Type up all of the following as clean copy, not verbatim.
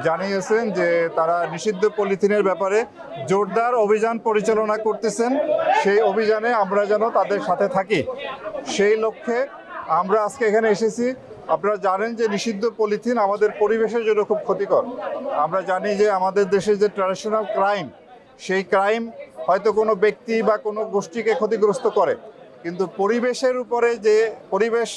জানিয়েছেন যে তারা নিষিদ্ধ পলিথিনের ব্যাপারে জোরদার অভিযান পরিচালনা করতেছেন। সেই অভিযানে আমরা যেন তাদের সাথে থাকি, সেই লক্ষ্যে আমরা আজকে এখানে এসেছি। আপনারা জানেন যে নিষিদ্ধ পলিথিন আমাদের পরিবেশের জন্য খুব ক্ষতিকর। আমরা জানি যে আমাদের দেশে যে ট্র্যাডিশনাল ক্রাইম, সেই ক্রাইম হয়তো কোনো ব্যক্তি বা কোনো গোষ্ঠীকে ক্ষতিগ্রস্ত করে, কিন্তু পরিবেশের উপরে যে পরিবেশ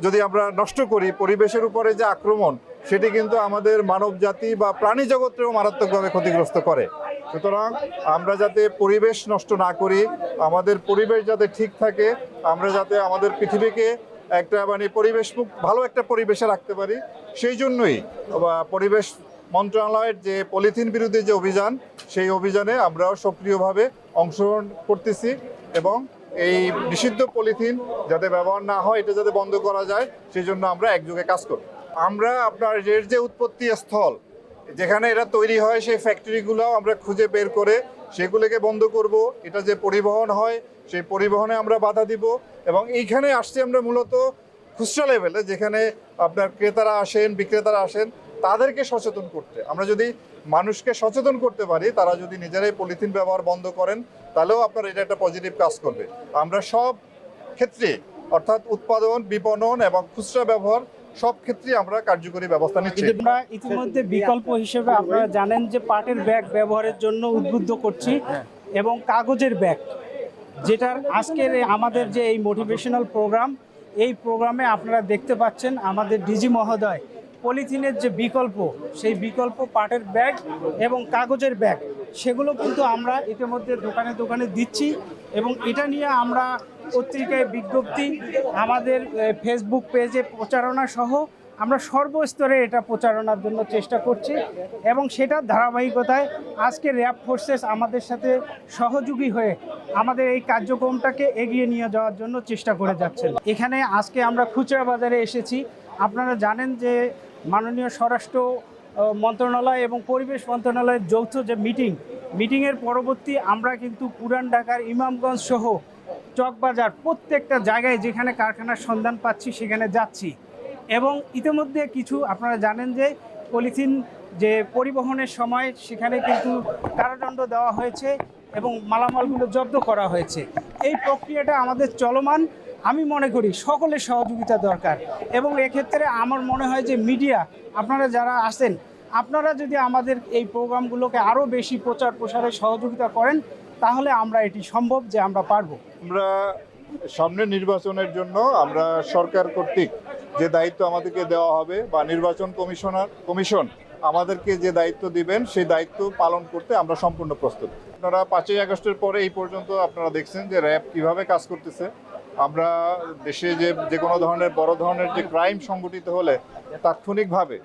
যদি আমরা নষ্ট করি, পরিবেশের উপরে যে আক্রমণ, সেটি কিন্তু আমাদের মানব জাতি বা প্রাণী জগৎকেও মারাত্মকভাবে ক্ষতিগ্রস্ত করে। সুতরাং আমরা যাতে পরিবেশ নষ্ট না করি, আমাদের পরিবেশ যাতে ঠিক থাকে, আমরা যাতে আমাদের পৃথিবীকে একটা পরিবেশ ভালো একটা পরিবেশে রাখতে পারি, সেই জন্যই পরিবেশ মন্ত্রণালয়ের যে পলিথিন বিরোধী যে অভিযান, সেই অভিযানে আমরাও সক্রিয়ভাবে অংশগ্রহণ করতেছি এবং এই নিষিদ্ধ পলিথিন যাতে ব্যবহার না হয়, এটা যাতে বন্ধ করা যায়, সেই জন্য আমরা একযোগে কাজ করব। আমরা আপনার এর যে উৎপত্তি স্থল, যেখানে এটা তৈরি হয়, সেই ফ্যাক্টরিগুলো আমরা খুঁজে বের করে সেগুলোকে বন্ধ করব। এটা যে পরিবহন হয়, সেই পরিবহনে আমরা বাধা দিব। এবং এইখানে আসছি আমরা মূলত খুচরা লেভেলে, যেখানে আপনার ক্রেতারা আসেন, বিক্রেতারা আসেন, তাদেরকে সচেতন করতে। আমরা যদি মানুষকে সচেতন করতে পারি, তারা যদি নিজেরাই পলিথিন ব্যবহার বন্ধ করেন, তাহলেও আপনার এটা একটা পজিটিভ কাজ করবে। আমরা সব ক্ষেত্রে, অর্থাৎ উৎপাদন, বিপণন এবং খুচরা ব্যবহার, সব ক্ষেত্রে আমরা কার্যকরী ব্যবস্থা নিচ্ছি। আমরা ইতিমধ্যে বিকল্প হিসেবে আপনারা জানেন যে পাটের ব্যাগ ব্যবহারের জন্য উদ্বুদ্ধ করছি এবং কাগজের ব্যাগ, যেটার আজকের আমাদের যে এই মোটিভেশনাল প্রোগ্রাম, এই প্রোগ্রামে আপনারা দেখতে পাচ্ছেন আমাদের ডিজি মহোদয় পলিথিনের যে বিকল্প, সেই বিকল্প পাটের ব্যাগ এবং কাগজের ব্যাগ, সেগুলো কিন্তু আমরা ইতিমধ্যে দোকানে দোকানে দিচ্ছি এবং এটা নিয়ে আমরা পত্রিকায় বিজ্ঞপ্তি, আমাদের ফেসবুক পেজে প্রচারণা সহ আমরা সর্বস্তরে এটা প্রচারণার জন্য চেষ্টা করছি এবং সেটার ধারাবাহিকতায় আজকে র্যাব ফোর্সেস আমাদের সাথে সহযোগী হয়ে আমাদের এই কার্যক্রমটাকে এগিয়ে নিয়ে যাওয়ার জন্য চেষ্টা করে যাচ্ছেন। এখানে আজকে আমরা খুচরা বাজারে এসেছি। আপনারা জানেন যে মাননীয় স্বরাষ্ট্র মন্ত্রণালয় এবং পরিবেশ মন্ত্রণালয়ের যৌথ যে মিটিংয়ের পরবর্তী আমরা কিন্তু পুরান ঢাকার ইমামগঞ্জ সহ চকবাজার প্রত্যেকটা জায়গায় যেখানে কারখানার সন্ধান পাচ্ছি সেখানে যাচ্ছি এবং ইতিমধ্যে কিছু আপনারা জানেন যে পলিথিন যে পরিবহনের সময় সেখানে কিন্তু কারাদণ্ড দেওয়া হয়েছে এবং মালামালগুলো জব্দ করা হয়েছে। এই প্রক্রিয়াটা আমাদের চলমান। আমি মনে করি সকলের সহযোগিতা দরকার এবং এক্ষেত্রে আমার মনে হয় যে মিডিয়া, আপনারা যারা আছেন, আপনারা যদি আমাদের এই প্রোগ্রামগুলোকে আরও বেশি প্রচার প্রসারে সহযোগিতা করেন, তাহলে আমরা এটি সম্ভব যে আমরা পারবো। আমরা সামনে নির্বাচনের জন্য আমরা সরকার কর্তৃক যে দায়িত্ব আমাদেরকে দেওয়া হবে বা নির্বাচন কমিশন আমাদেরকে যে দায়িত্ব দিবেন, সেই দায়িত্ব পালন করতে আমরা সম্পূর্ণ প্রস্তুত। আপনারা 5ই আগস্টের পরে এই পর্যন্ত আপনারা দেখছেন যে র্যাব কিভাবে কাজ করতেছে। আমরা দেশে যে কোনো ধরনের বড় ধরনের যে ক্রাইম সংগঠিত হলে তাৎক্ষণিকভাবে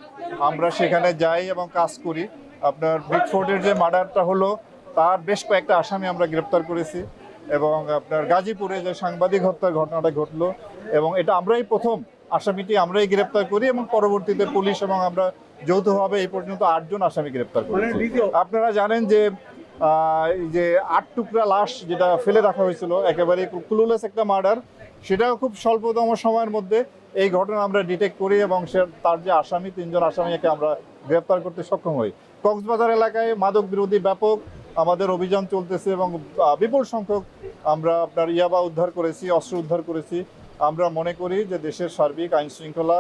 আমরা সেখানে যাই এবং কাজ করি। আপনার ব্রিকফোর্ডের যে মার্ডারটা হলো, তার বেশ কয়েকটা আসামি আমরা গ্রেপ্তার করেছি এবং আপনার গাজীপুরে যে সাংবাদিক হত্যার ঘটনাটা ঘটলো, এবং এটা আমরাই প্রথম আসামিটি আমরাই গ্রেপ্তার করি এবং পরবর্তীতে পুলিশ এবং আমরা যৌথভাবে এই পর্যন্ত 8 জন আসামি গ্রেপ্তার করেছি। আপনারা জানেন যে এই যে 8 টুকরা লাশ যেটা ফেলে রাখা হয়েছিল, একেবারে ক্লুলেস একটা মার্ডার, সেটাও খুব স্বল্পতম সময়ের মধ্যে এই ঘটনা আমরা ডিটেক্ট করি এবং তার যে আসামি 3 জন আসামিকে আমরা গ্রেপ্তার করতে সক্ষম হই। কক্সবাজার এলাকায় মাদক বিরোধী ব্যাপক আমাদের অভিযান চলতেছে এবং বিপুল সংখ্যক আমরা আপনার ইয়াবা উদ্ধার করেছি, অস্ত্র উদ্ধার করেছি। আমরা মনে করি যে দেশের সার্বিক আইন শৃঙ্খলা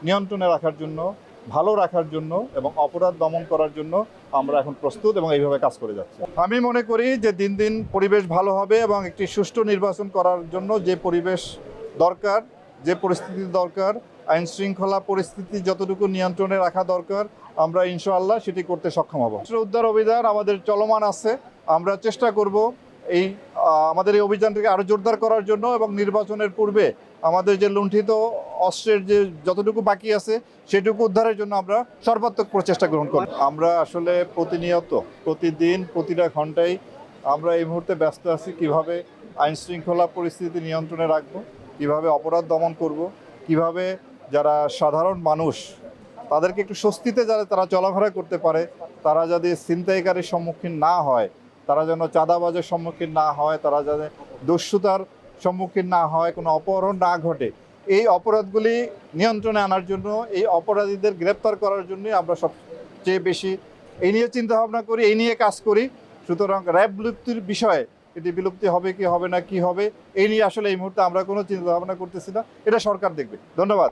নিয়ন্ত্রণে রাখার জন্য, ভালো রাখার জন্য এবং অপরাধ দমন করার জন্য আমরা এখন প্রস্তুত এবং এইভাবে কাজ করে যাচ্ছি। আমি মনে করি যে দিন দিন পরিবেশ ভালো হবে এবং একটি সুষ্ঠু নির্বাচন করার জন্য যে পরিবেশ দরকার, যে পরিস্থিতি দরকার, আইন শৃঙ্খলা পরিস্থিতি যতটুকু নিয়ন্ত্রণে রাখা দরকার, আমরা ইনশাআল্লাহ সেটি করতে সক্ষম হব। অস্ত্র উদ্ধার অভিযান আমাদের চলমান আছে। আমরা চেষ্টা করব আমাদের এই অভিযানটিকে আরও জোরদার করার জন্য এবং নির্বাচনের পূর্বে আমাদের যে লুণ্ঠিত অস্ত্রের যে যতটুকু বাকি আছে সেটুকু উদ্ধারের জন্য আমরা সর্বাত্মক প্রচেষ্টা গ্রহণ করব। আমরা আসলে প্রতিনিয়ত, প্রতিদিন, প্রতিটা ঘন্টায় আমরা এই মুহূর্তে ব্যস্ত আছি কিভাবে আইন শৃঙ্খলা পরিস্থিতি নিয়ন্ত্রণে রাখবো, কিভাবে অপরাধ দমন করব, কিভাবে যারা সাধারণ মানুষ তাদেরকে একটু স্বস্তিতে যারা তারা চলাফেরা করতে পারে, তারা যাতে ছিনতাইকারীর সম্মুখীন না হয়, তারা যেন চাঁদাবাজের সম্মুখীন না হয়, তারা যাতে দস্যুতার সম্মুখীন না হয়, কোনো অপহরণ না ঘটে, এই অপরাধগুলি নিয়ন্ত্রণে আনার জন্য, এই অপরাধীদের গ্রেপ্তার করার জন্য আমরা সবচেয়ে বেশি এই নিয়ে চিন্তা ভাবনা করি, এই নিয়ে কাজ করি। সুতরাং র্যাব বিলুপ্তির বিষয়ে, এটি বিলুপ্তি হবে কি হবে না কি হবে, এই নিয়ে আসলে এই মুহূর্তে আমরা কোনো চিন্তা ভাবনা করতেছি না, এটা সরকার দেখবে। ধন্যবাদ।